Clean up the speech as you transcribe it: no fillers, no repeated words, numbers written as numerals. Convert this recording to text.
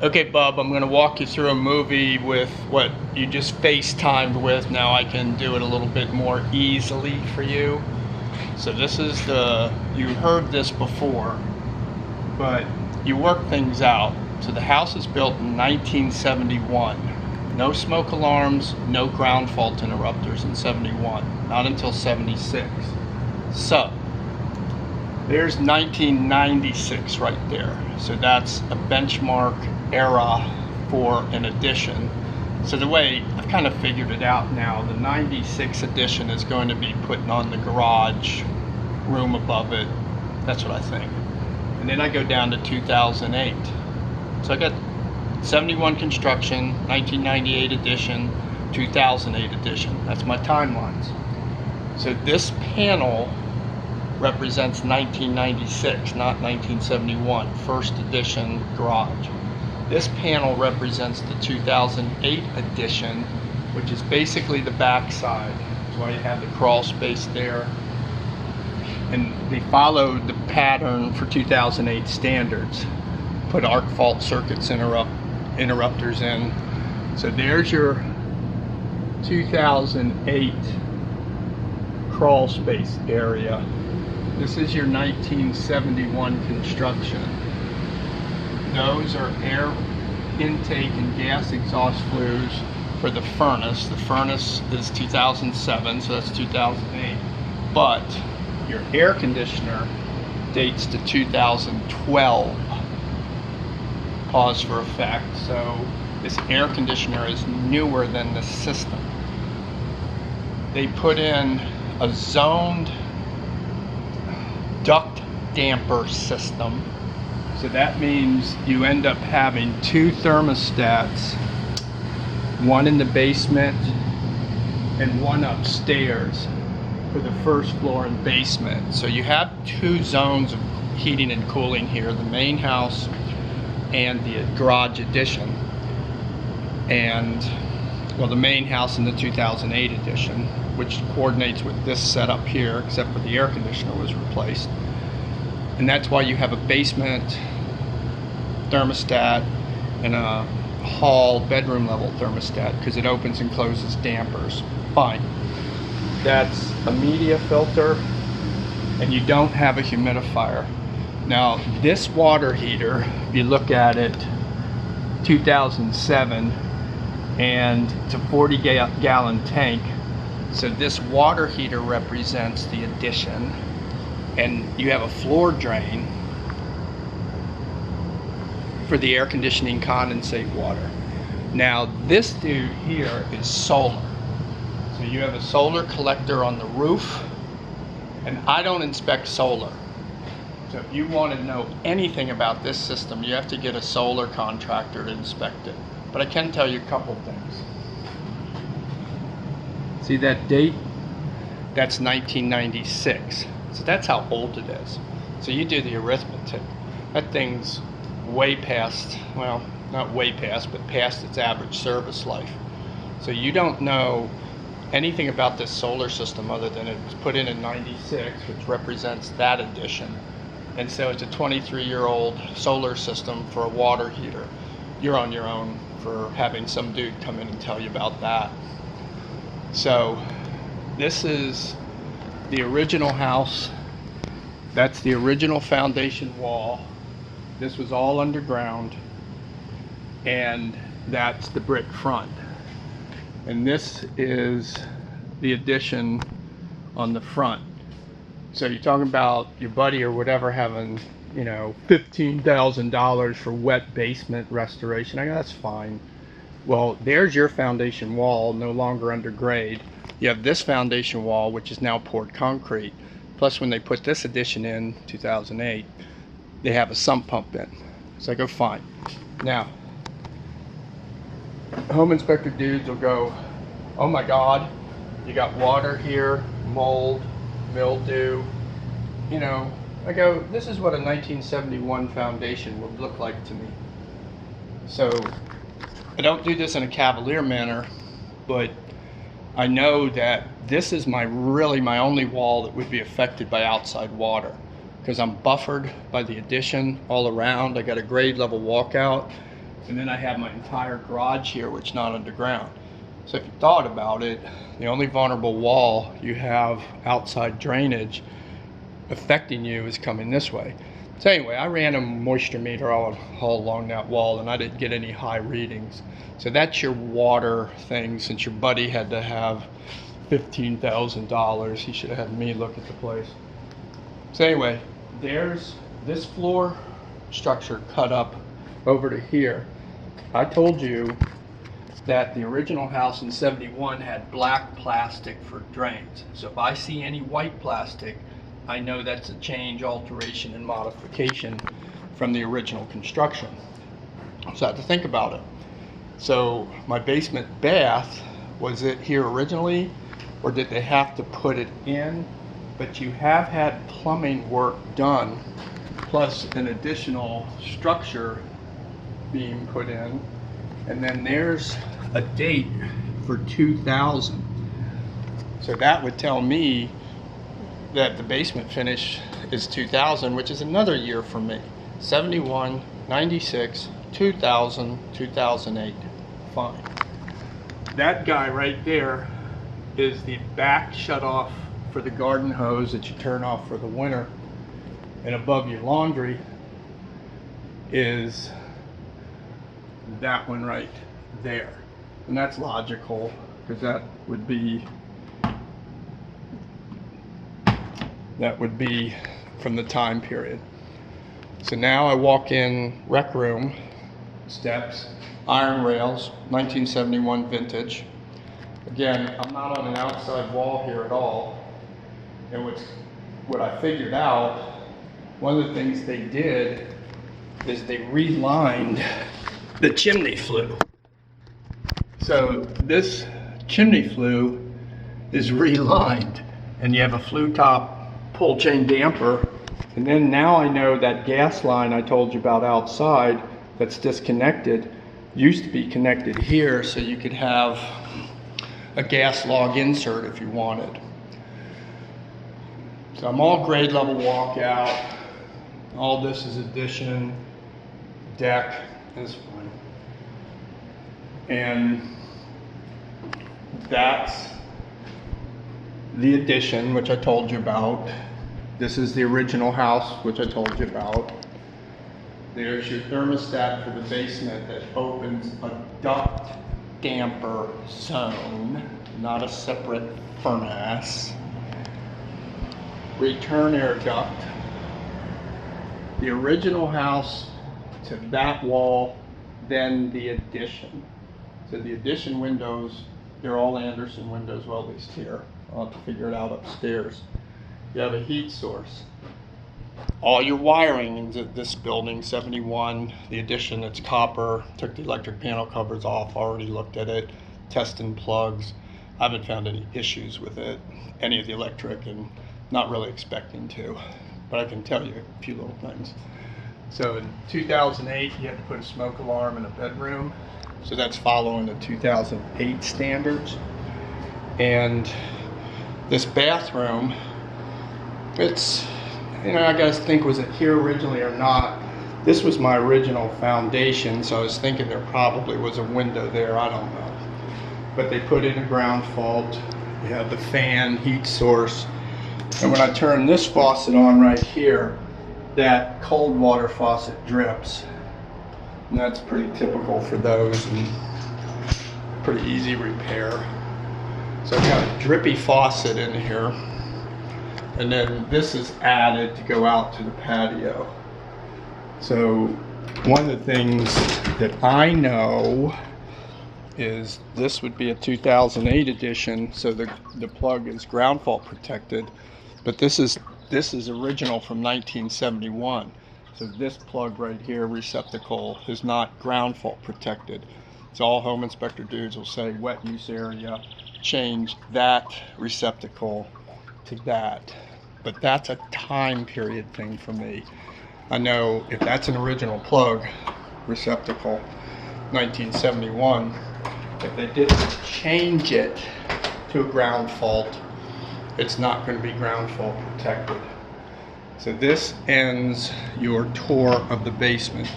Okay, Bub, I'm going to walk you through a movie with what you just FaceTimed with. Now I can do it a little bit more easily for you. So this is you heard this before, but you work things out. So the house is built in 1971. No smoke alarms, no ground fault interrupters in 71. Not until 76. So there's 1996 right there. So that's a benchmark era for an addition. So the way I've kind of figured it out now, the 96 addition is going to be putting on the garage, room above it. That's what I think. And then I go down to 2008. So I got 71 construction, 1998 addition, 2008 addition. That's my timelines. So this panel represents 1996, not 1971, first edition garage. This panel represents the 2008 edition, which is basically the back side. That's why you have the crawl space there. And they followed the pattern for 2008 standards. Put arc fault circuits interrupters in. So there's your 2008 crawl space area. This is your 1971 construction. Those are air intake and gas exhaust flues for the furnace. The furnace is 2007, so that's 2008. But your air conditioner dates to 2012. Pause for effect. So this air conditioner is newer than the system. They put in a zoned duct damper system. So that means you end up having two thermostats, one in the basement and one upstairs for the first floor and basement. So you have two zones of heating and cooling here, the main house and the garage addition. And well, the main house in the 2008 edition, which coordinates with this setup here, except for the air conditioner was replaced. And that's why you have a basement thermostat and a hall bedroom level thermostat, because it opens and closes dampers. Fine. That's a media filter, and you don't have a humidifier. Now this water heater, if you look at it, 2007, and it's a 40-gallon tank. So this water heater represents the addition, and you have a floor drain for the air conditioning condensate water. Now this dude here is solar. So you have a solar collector on the roof, and I don't inspect solar. So if you want to know anything about this system, you have to get a solar contractor to inspect it. But I can tell you a couple things. See that date? That's 1996. So that's how old it is. So you do the arithmetic. That thing's way past, well, not way past, but past its average service life. So you don't know anything about this solar system other than it was put in 96, which represents that addition. And so it's a 23-year-old solar system for a water heater. You're on your own for having some dude come in and tell you about that. So this is the original house. That's the original foundation wall. This was all underground, and that's the brick front. And this is the addition on the front. So you're talking about your buddy or whatever having, you know, $15,000 for wet basement restoration. I go, that's fine. Well, there's your foundation wall, no longer under grade. You have this foundation wall, which is now poured concrete. Plus, when they put this addition in 2008, they have a sump pump in. So I go, fine. Now, home inspector dudes will go, oh my God, you got water here, mold, mildew. You know, I go, this is what a 1971 foundation would look like to me. So I don't do this in a cavalier manner, but I know that this is my only wall that would be affected by outside water, because I'm buffered by the addition all around. I got a grade level walkout, And then I have my entire garage here, which is not underground. So if you thought about it, the only vulnerable wall you have outside drainage affecting you is coming this way. So anyway, I ran a moisture meter all along that wall, and I didn't get any high readings. So that's your water thing. Since your buddy had to have $15,000, he should have had me look at the place. So anyway, there's this floor structure cut up over to here. I told you that the original house in 71 had black plastic for drains. So if I see any white plastic, I know that's a change, alteration, and modification from the original construction. So I have to think about it. So my basement bath, was it here originally, or did they have to put it in? But you have had plumbing work done, plus an additional structure being put in. And then there's a date for 2000. So that would tell me that the basement finish is 2000, which is another year for me. 71, 96, 2000, 2008. Fine. That guy right there is the back shutoff for the garden hose that you turn off for the winter. And above your laundry is that one right there. And that's logical, because that would be from the time period. So now I walk in, rec room, steps, iron rails, 1971 vintage. Again, I'm not on an outside wall here at all. And what I figured out, one of the things they did is they relined the chimney flue. So this chimney flue is relined, and you have a flue top pull chain damper. And then now I know that gas line I told you about outside that's disconnected used to be connected here, so you could have a gas log insert if you wanted. So I'm all grade level walkout. All this is addition, deck is fine. And that's the addition, which I told you about. This is the original house, which I told you about. There's your thermostat for the basement that opens a duct damper zone, not a separate furnace. Return air duct. The original house to that wall, then the addition. So the addition windows, they're all Anderson windows, well at least here. I'll have to figure it out upstairs. You have a heat source. All your wiring in this building, 71, the addition, it's copper. Took the electric panel covers off, already looked at it, testing plugs. I haven't found any issues with it, any of the electric, and not really expecting to. But I can tell you a few little things. So in 2008, you had to put a smoke alarm in a bedroom. So that's following the 2008 standards. And this bathroom, it's, I gotta think, was it here originally or not? This was my original foundation, so I was thinking there probably was a window there, I don't know. But they put in a ground fault. You have the fan, heat source. And when I turn this faucet on right here, that cold water faucet drips. And that's pretty typical for those and pretty easy repair. So I've got a drippy faucet in here. And then this is added to go out to the patio. So one of the things that I know is this would be a 2008 edition, so the plug is ground fault protected. But this is original from 1971. So this plug right here, receptacle, is not ground fault protected. So all home inspector dudes will say wet use area, change that receptacle to that. But that's a time period thing for me. I know if that's an original plug receptacle, 1971, if they didn't change it to a ground fault, it's not going to be ground fault protected. So this ends your tour of the basement, dude.